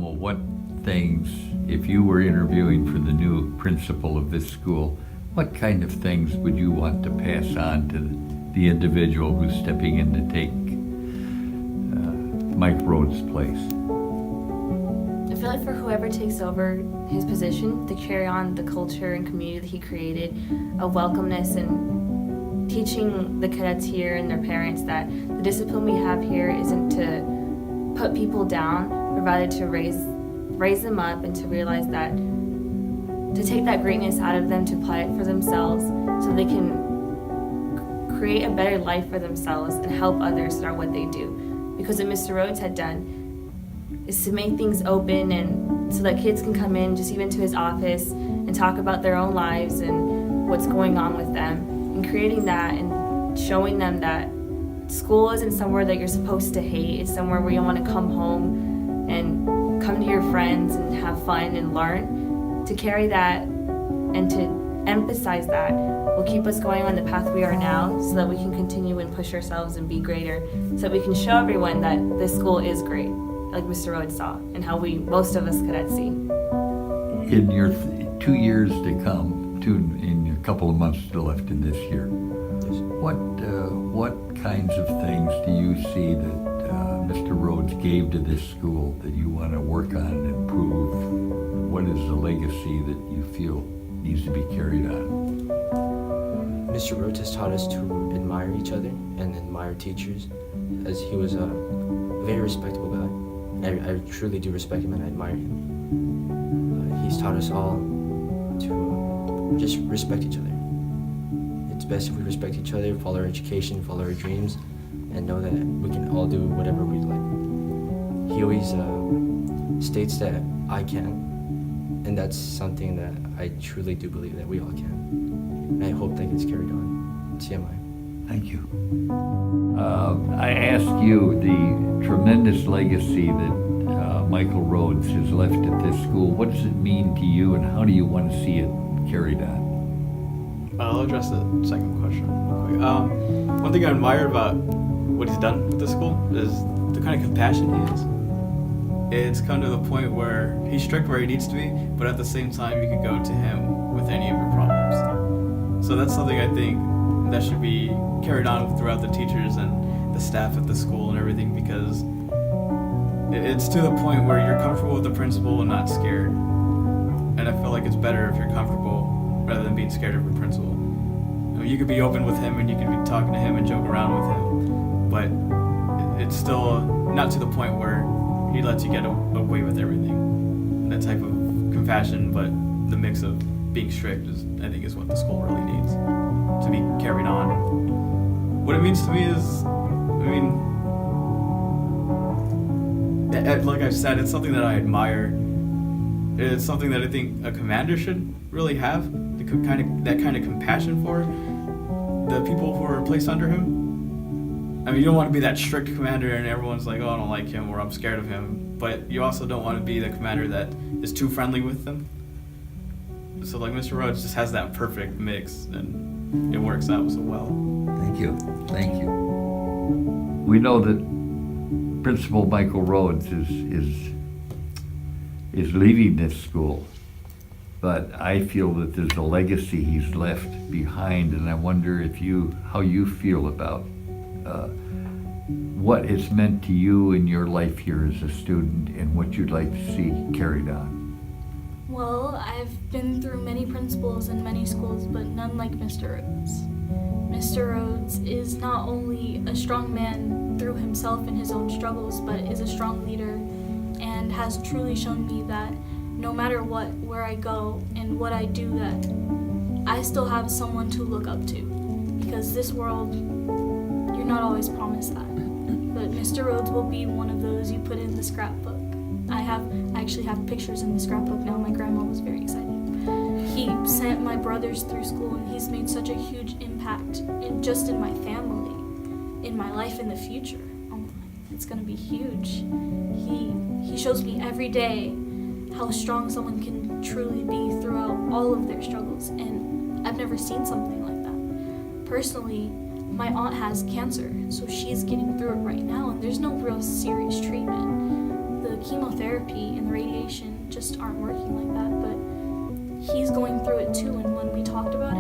Well, what things, if you were interviewing for the new principal of this school, what kind of things would you want to pass on to the individual who's stepping in to take Mike Rhodes' place? I feel like for whoever takes over his position, to carry on the culture and community that he created of welcomeness and teaching the cadets here and their parents that the discipline we have here isn't to put people down, but rather to raise them up and to realize that to take that greatness out of them, to apply it for themselves so they can create a better life for themselves and help others that are what they do. Because what Mr. Rhodes had done is to make things open and so that kids can come in just even to his office and talk about their own lives and what's going on with them, and creating that and showing them that school isn't somewhere that you're supposed to hate. It's somewhere where you want to come home and come to your friends and have fun and learn. To carry that and to emphasize that will keep us going on the path we are now so that we can continue and push ourselves and be greater, so that we can show everyone that this school is great, like Mr. Rhodes saw, and how most of us cadets see. In your 2 years to come, in a couple of months still left in this year, what kinds of things do you see that Mr. Rhodes gave to this school that you want to work on and improve? What is the legacy that you feel needs to be carried on? Mr. Rhodes has taught us to admire each other and admire teachers, as he was a very respectable guy. I truly do respect him and I admire him. He's taught us all to just respect each other. It's best if we respect each other, follow our education, follow our dreams, and know that we can all do whatever we'd like. He always states that I can, and that's something that I truly do believe that we all can. And I hope that gets carried on. TMI. Thank you. I ask you, the tremendous legacy that Michael Rhodes has left at this school, what does it mean to you and how do you want to see it carried on? I'll address the second question real quick. One thing I admire about what he's done with the school is the kind of compassion he has. It's come to the point where he's strict where he needs to be, but at the same time you can go to him with any of your problems. So that's something I think that should be carried on throughout the teachers and the staff at the school and everything, because it's to the point where you're comfortable with the principal and not scared. And I feel like it's better if you're comfortable rather than being scared of your principal. I mean, you could be open with him and you could be talking to him and joke around with him, but it's still not to the point where he lets you get away with everything. That type of compassion, but the mix of being strict I think is what the school really needs to be carried on. What it means to me is, like I've said, it's something that I admire. It's something that I think a commander should really have, that kind of compassion for the people who are placed under him. I mean, you don't want to be that strict commander and everyone's like, oh, I don't like him or I'm scared of him. But you also don't want to be the commander that is too friendly with them. So like Mr. Rhodes just has that perfect mix and it works out so well. Thank you. Thank you. We know that Principal Michael Rhodes is leaving this school, but I feel that there's a legacy he's left behind, and I wonder how you feel about what it's meant to you in your life here as a student and what you'd like to see carried on. Well, I've been through many principals in many schools, but none like Mr. Rhodes. Mr. Rhodes is not only a strong man through himself and his own struggles, but is a strong leader and has truly shown me that no matter where I go and what I do, that I still have someone to look up to. Because this world, you're not always promised that. But Mr. Rhodes will be one of those you put in the scrapbook. I actually have pictures in the scrapbook now. My grandma was very excited. He sent my brothers through school, and he's made such a huge impact in my family, in my life in the future. It's gonna be huge. He shows me every day how strong someone can truly be throughout all of their struggles, and I've never seen something like that. Personally, my aunt has cancer, so she's getting through it right now, and there's no real serious treatment. The chemotherapy and the radiation just aren't working like that, but he's going through it too, and when we talked about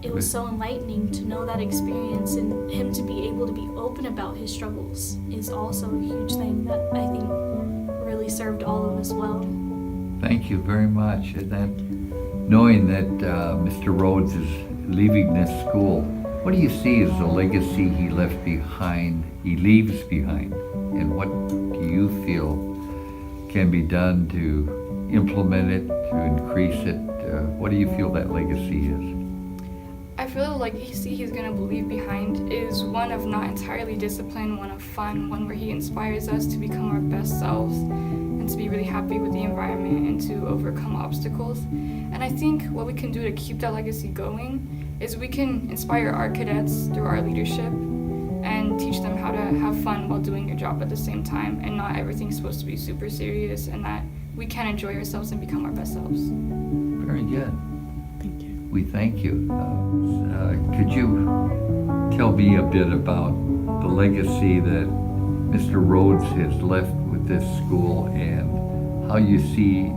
it was so enlightening to know that experience, and him to be able to be open about his struggles is also a huge thing that I think really served all of us well. Thank you very much. And then knowing that Mr. Rhodes is leaving this school, what do you see as the legacy he left behind, he leaves behind? And what do you feel can be done to implement it, to increase it? What do you feel that legacy is? I feel the legacy he's going to leave behind is one of not entirely discipline, one of fun, one where he inspires us to become our best selves and to be really happy with the environment and to overcome obstacles. And I think what we can do to keep that legacy going is we can inspire our cadets through our leadership and teach them how to have fun while doing your job at the same time, and not everything's supposed to be super serious, and that we can enjoy ourselves and become our best selves. Very good. Thank you. We thank you. Could you tell me a bit about the legacy that Mr. Rhodes has left with this school and how you see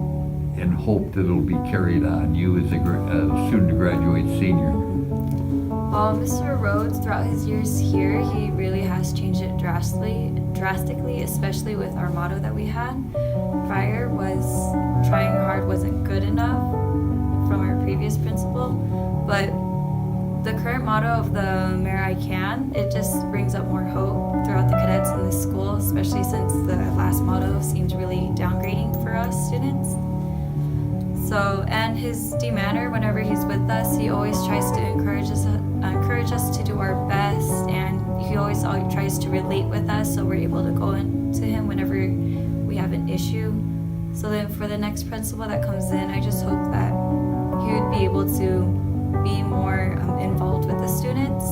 and hope that it'll be carried on, you as a soon-to-graduate senior? Well, Mr. Rhodes, throughout his years here, he really has changed it drastically, especially with our motto that we had. Prior was trying hard wasn't good enough from our previous principal, but the current motto of the Amer-i-can, it just brings up more hope throughout the cadets in this school, especially since the last motto seems really downgrading for us students. So, and his demeanor whenever he's with us, he always tries to encourage us to do our best, and he always tries to relate with us, so we're able to go into him whenever we have an issue. So then for the next principal that comes in, I just hope that he would be able to be more involved with the students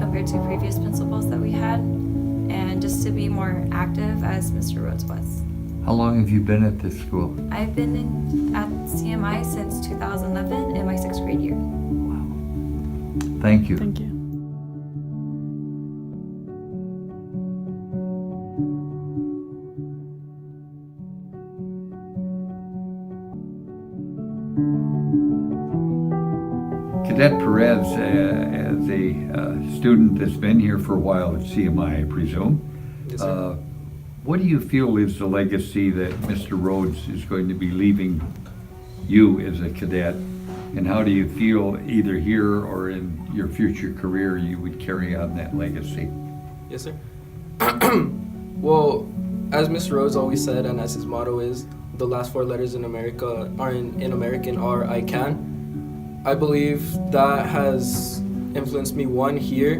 compared to previous principals that we had, and just to be more active as Mr. Rhodes was. How long have you been at this school? I've been at CMI since 2011 in my 6th grade year. Wow. Thank you. Thank you. Cadet Perris, as a student that's been here for a while at CMI, I presume, Yes, sir. what do you feel is the legacy that Mr. Rhodes is going to be leaving you as a cadet? And how do you feel either here or in your future career you would carry on that legacy? Yes, sir. Well, as Mr. Rhodes always said, and as his motto is, the last 4 letters in America are in American are I can. I believe that has influenced me, one, here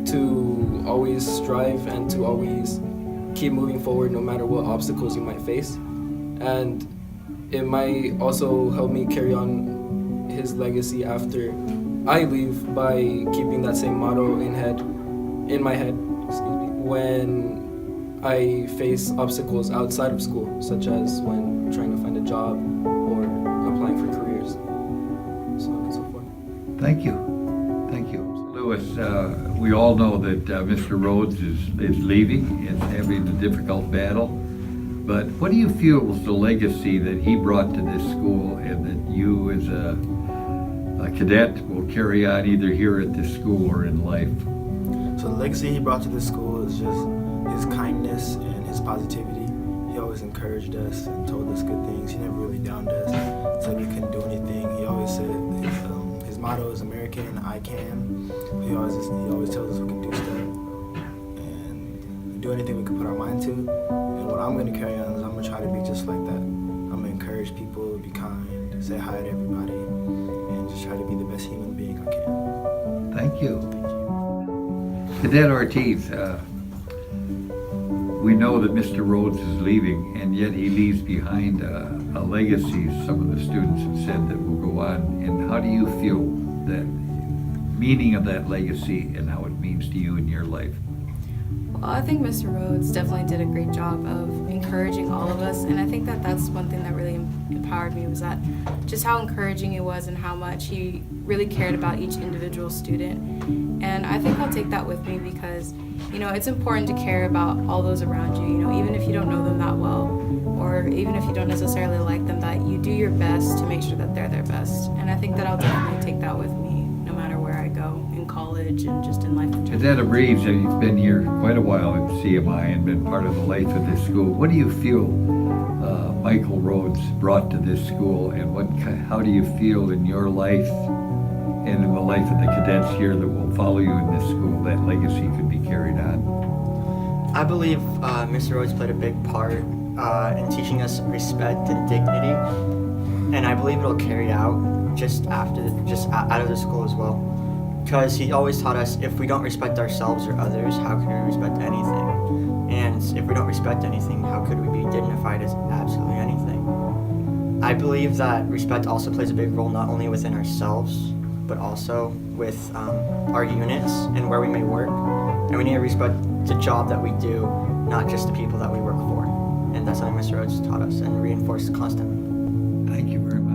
to always strive and to always keep moving forward no matter what obstacles you might face. And it might also help me carry on his legacy after I leave by keeping that same motto in my head, when I face obstacles outside of school, such as when trying to find a job or applying for careers, so on and so forth. Thank you. Thank you. Lewis, we all know that Mr. Rhodes is leaving and having a difficult battle, but what do you feel was the legacy that he brought to this school and that you as a cadet will carry on either here at this school or in life? So the legacy he brought to this school is just his kindness and his positivity. He always encouraged us and told us good things. He never really downed us, said we couldn't do anything. He always said his motto is Amer-i-can, I can. He always tells us we can do stuff and do anything we can put our mind to. And what I'm going to carry on is I'm going to try to be just like that. I'm going to encourage people, be kind, say hi to everybody, and just try to be the best human being I can. Thank you. Thank you. Cadet Ortiz, we know that Mr. Rhodes is leaving, and yet he leaves behind a legacy, some of the students have said, that will go on. And how do you feel that meaning of that legacy and how it means to you in your life? Well, I think Mr. Rhodes definitely did a great job of encouraging all of us, and I think that that's one thing that really empowered me, was that just how encouraging he was and how much he really cared about each individual student. And I think I'll take that with me because, you know, it's important to care about all those around you, you know, even if you don't know them that well, or even if you don't necessarily like them, that you do your best to make sure that they're their best. And I think that I'll definitely take that with me no matter where I go, in college and just in life in general. Cadet Reeves, you've been here quite a while at CMI and been part of the life of this school. What do you feel Michael Rhodes brought to this school, and how do you feel in your life and in the life of the cadets here that will follow you in this school, that legacy could be carried on? I believe Mr. Rhodes played a big part in teaching us respect and dignity, and I believe it'll carry out just out of the school as well. Because he always taught us, if we don't respect ourselves or others, how can we respect anything? And if we don't respect anything, how could we be dignified as absolutely anything? I believe that respect also plays a big role not only within ourselves, but also with our units and where we may work. And we need to respect the job that we do, not just the people that we work for. And that's something Mr. Rhodes taught us and reinforced constantly. Thank you very much.